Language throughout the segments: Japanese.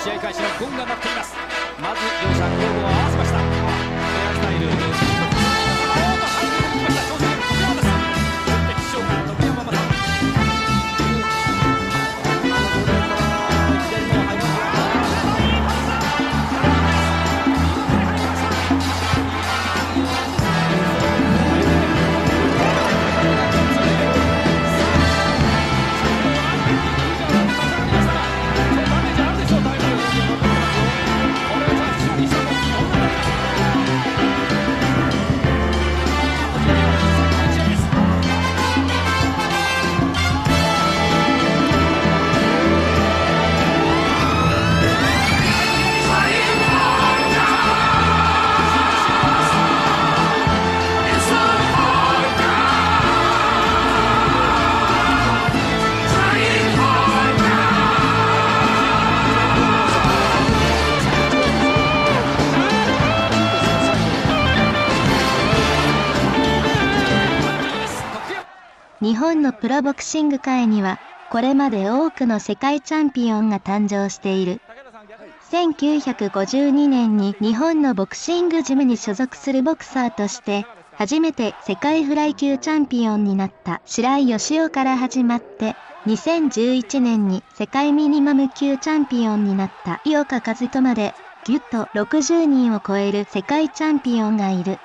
試合開始のゴンが鳴っています。まず両者ゴールを合わせました。ヘアスタイル日本のプロボクシング界にはこれまで多くの世界チャンピオンが誕生している。1952年に日本のボクシングジムに所属するボクサーとして初めて世界フライ級チャンピオンになった白井義雄から始まって、2011年に世界ミニマム級チャンピオンになった井岡一翔までぎゅっと60人を超える世界チャンピオンがいる。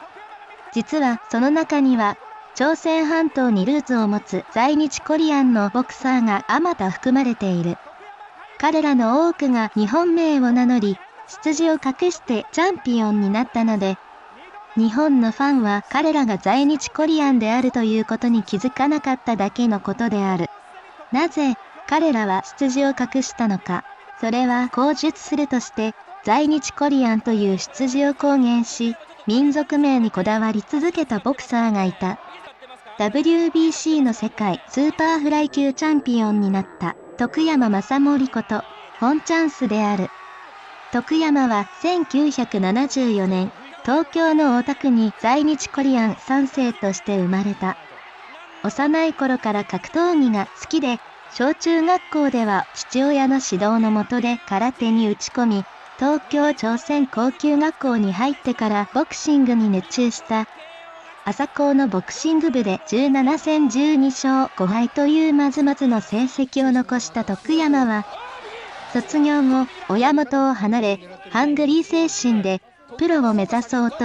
実はその中には朝鮮半島にルーツを持つ在日コリアンのボクサーがあまた含まれている。彼らの多くが日本名を名乗り、出自を隠してチャンピオンになったので、日本のファンは彼らが在日コリアンであるということに気づかなかっただけのことである。なぜ彼らは出自を隠したのか。それは口述するとして在日コリアンという出自を公言し、民族名にこだわり続けたボクサーがいた。WBC の世界スーパーフライ級チャンピオンになった徳山正盛こと本チャンスである。徳山は1974年、東京の大田区に在日コリアン3世として生まれた。幼い頃から格闘技が好きで、小中学校では父親の指導の下で空手に打ち込み、東京朝鮮高級学校に入ってからボクシングに熱中した。朝高のボクシング部で17戦12勝5敗というまずまずの成績を残した徳山は、卒業後、親元を離れ、ハングリー精神でプロを目指そうと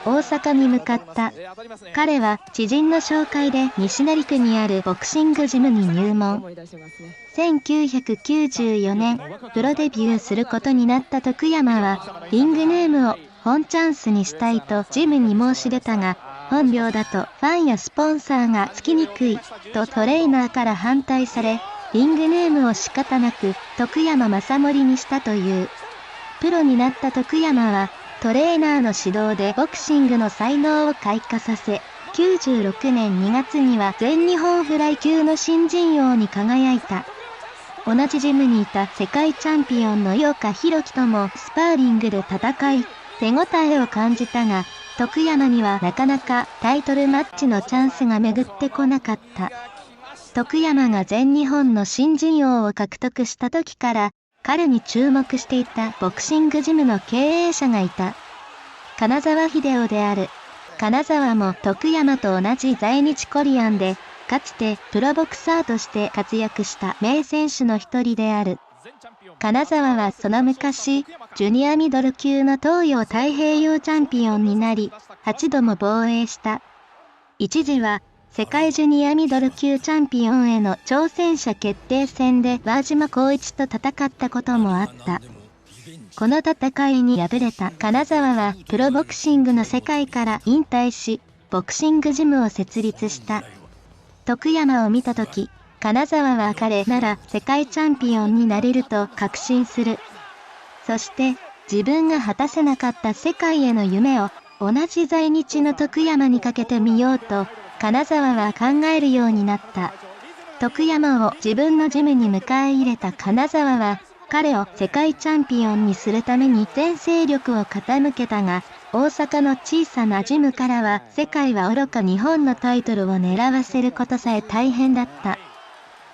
大阪に向かった。彼は知人の紹介で西成区にあるボクシングジムに入門。1994年、プロデビューすることになった徳山は、リングネームを本チャンスにしたいとジムに申し出たが、本名だとファンやスポンサーがつきにくいとトレーナーから反対され、リングネームを仕方なく徳山正盛にしたという。プロになった徳山はトレーナーの指導でボクシングの才能を開花させ、96年2月には全日本フライ級の新人王に輝いた。同じジムにいた世界チャンピオンの井岡弘樹ともスパーリングで戦い、手応えを感じたが、徳山にはなかなかタイトルマッチのチャンスが巡ってこなかった。徳山が全日本の新人王を獲得した時から、彼に注目していたボクシングジムの経営者がいた。金沢秀夫である。金沢も徳山と同じ在日コリアンで、かつてプロボクサーとして活躍した名選手の一人である。金沢はその昔、ジュニアミドル級の東洋太平洋チャンピオンになり、8度も防衛した。一時は、世界ジュニアミドル級チャンピオンへの挑戦者決定戦で輪島功一と戦ったこともあった。この戦いに敗れた金沢はプロボクシングの世界から引退し、ボクシングジムを設立した。徳山を見たとき、金沢は彼なら世界チャンピオンになれると確信する。そして自分が果たせなかった世界への夢を同じ在日の徳山にかけてみようと金沢は考えるようになった。徳山を自分のジムに迎え入れた金沢は彼を世界チャンピオンにするために全勢力を傾けたが、大阪の小さなジムからは世界はおろか日本のタイトルを狙わせることさえ大変だった。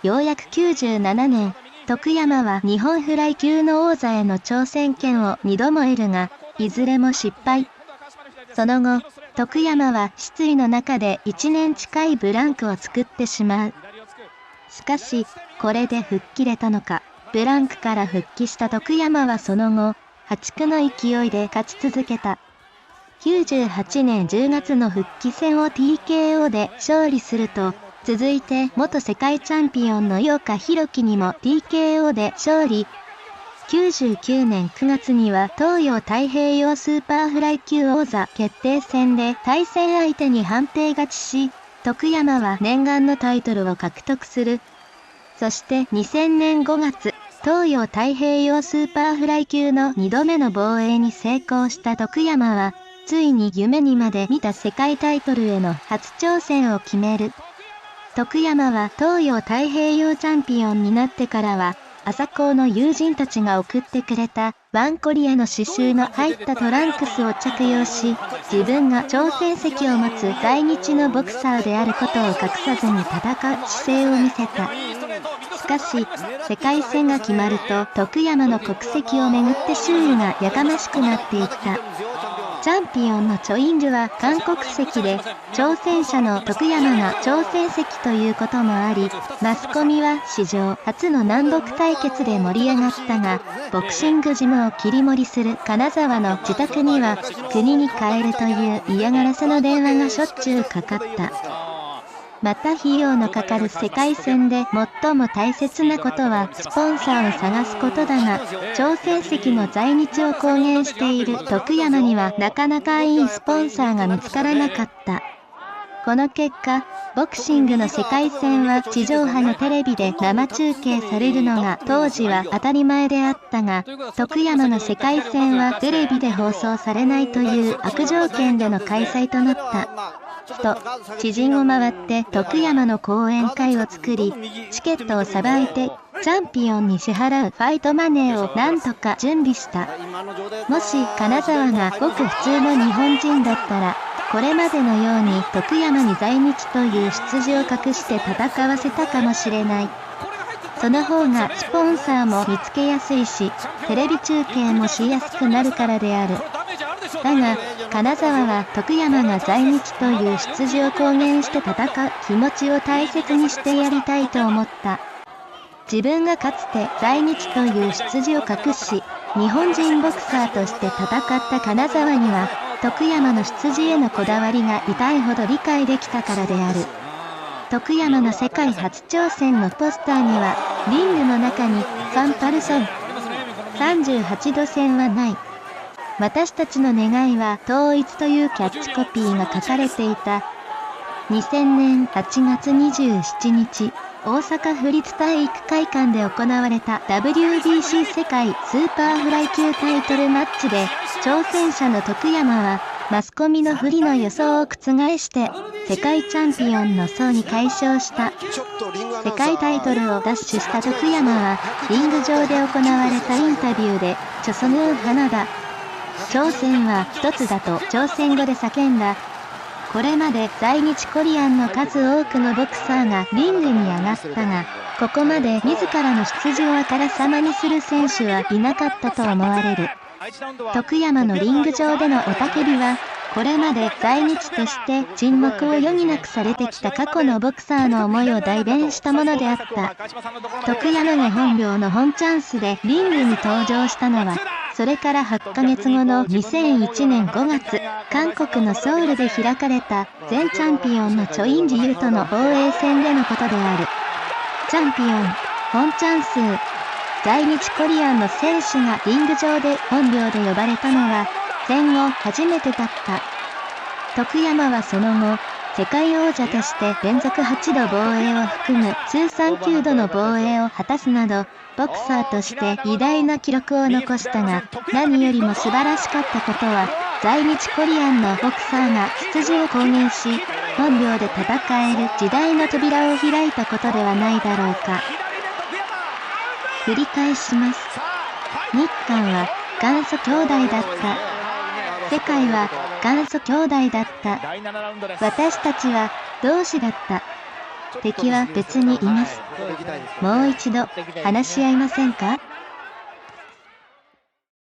ようやく97年、徳山は日本フライ級の王座への挑戦権を2度も得るが、いずれも失敗。その後、徳山は失意の中で1年近いブランクを作ってしまう。しかし、これで吹っ切れたのか、ブランクから復帰した徳山はその後、破竹の勢いで勝ち続けた。98年10月の復帰戦を TKO で勝利すると、続いて元世界チャンピオンの井岡弘樹にも TKO で勝利。99年9月には東洋太平洋スーパーフライ級王座決定戦で対戦相手に判定勝ちし、徳山は念願のタイトルを獲得する。そして2000年5月、東洋太平洋スーパーフライ級の2度目の防衛に成功した徳山は、ついに夢にまで見た世界タイトルへの初挑戦を決める。徳山は東洋太平洋チャンピオンになってからは、朝高の友人たちが送ってくれたワンコリアの刺繍の入ったトランクスを着用し、自分が挑戦席を持つ在日のボクサーであることを隠さずに戦う姿勢を見せた。しかし、世界戦が決まると徳山の国籍をめぐって周囲がやかましくなっていった。チャンピオンのチョインルは韓国籍で、挑戦者の徳山が挑戦席ということもあり、マスコミは史上初の南北対決で盛り上がったが、ボクシングジムを切り盛りする金沢の自宅には、国に帰るという嫌がらせの電話がしょっちゅうかかった。また費用のかかる世界戦で最も大切なことはスポンサーを探すことだが、挑戦席の在日を公言している徳山にはなかなかいいスポンサーが見つからなかった。この結果、ボクシングの世界戦は地上波のテレビで生中継されるのが当時は当たり前であったが、徳山の世界戦はテレビで放送されないという悪条件での開催となった。と、知人を回って徳山の講演会を作り、チケットをさばいて、チャンピオンに支払うファイトマネーをなんとか準備した。もし金沢がごく普通の日本人だったら、これまでのように徳山に在日という出自を隠して戦わせたかもしれない。その方がスポンサーも見つけやすいし、テレビ中継もしやすくなるからである。だが、金沢は徳山が在日という出自を公言して戦う気持ちを大切にしてやりたいと思った。自分がかつて在日という出自を隠し、日本人ボクサーとして戦った金沢には、徳山の出自へのこだわりが痛いほど理解できたからである。徳山の世界初挑戦のポスターには、リングの中にファンパルソン38度線はない。私たちの願いは統一というキャッチコピーが書かれていた。2000年8月27日、大阪府立体育会館で行われた WBC 世界スーパーフライ級タイトルマッチで、挑戦者の徳山は、マスコミの不利の予想を覆して、世界チャンピオンの層に快勝した。世界タイトルを奪取した徳山は、リング上で行われたインタビューで、チョソヌー花田。挑戦は一つだと挑戦後で叫んだ。これまで在日コリアンの数多くのボクサーがリングに上がったが、ここまで自らの出自をあからさまにする選手はいなかったと思われる。徳山のリング上での雄たけびは、これまで在日として沈黙を余儀なくされてきた過去のボクサーの思いを代弁したものであった。徳山が本領の本チャンスでリングに登場したのは、それから8ヶ月後の2001年5月、韓国のソウルで開かれた前チャンピオンのチョインジユとの防衛戦でのことである。チャンピオン、本チャンス。在日コリアンの選手がリング上で本名で呼ばれたのは戦後初めてだった。徳山はその後、世界王者として連続8度防衛を含む通算9度の防衛を果たすなど、ボクサーとして偉大な記録を残したが、何よりも素晴らしかったことは、在日コリアンのボクサーが出自を公言し、本領で戦える時代の扉を開いたことではないだろうか。繰り返します。日韓は元祖兄弟だった。世界は元祖兄弟だった。私たちは同志だった。敵は別にいます。もう一度話し合いませんか？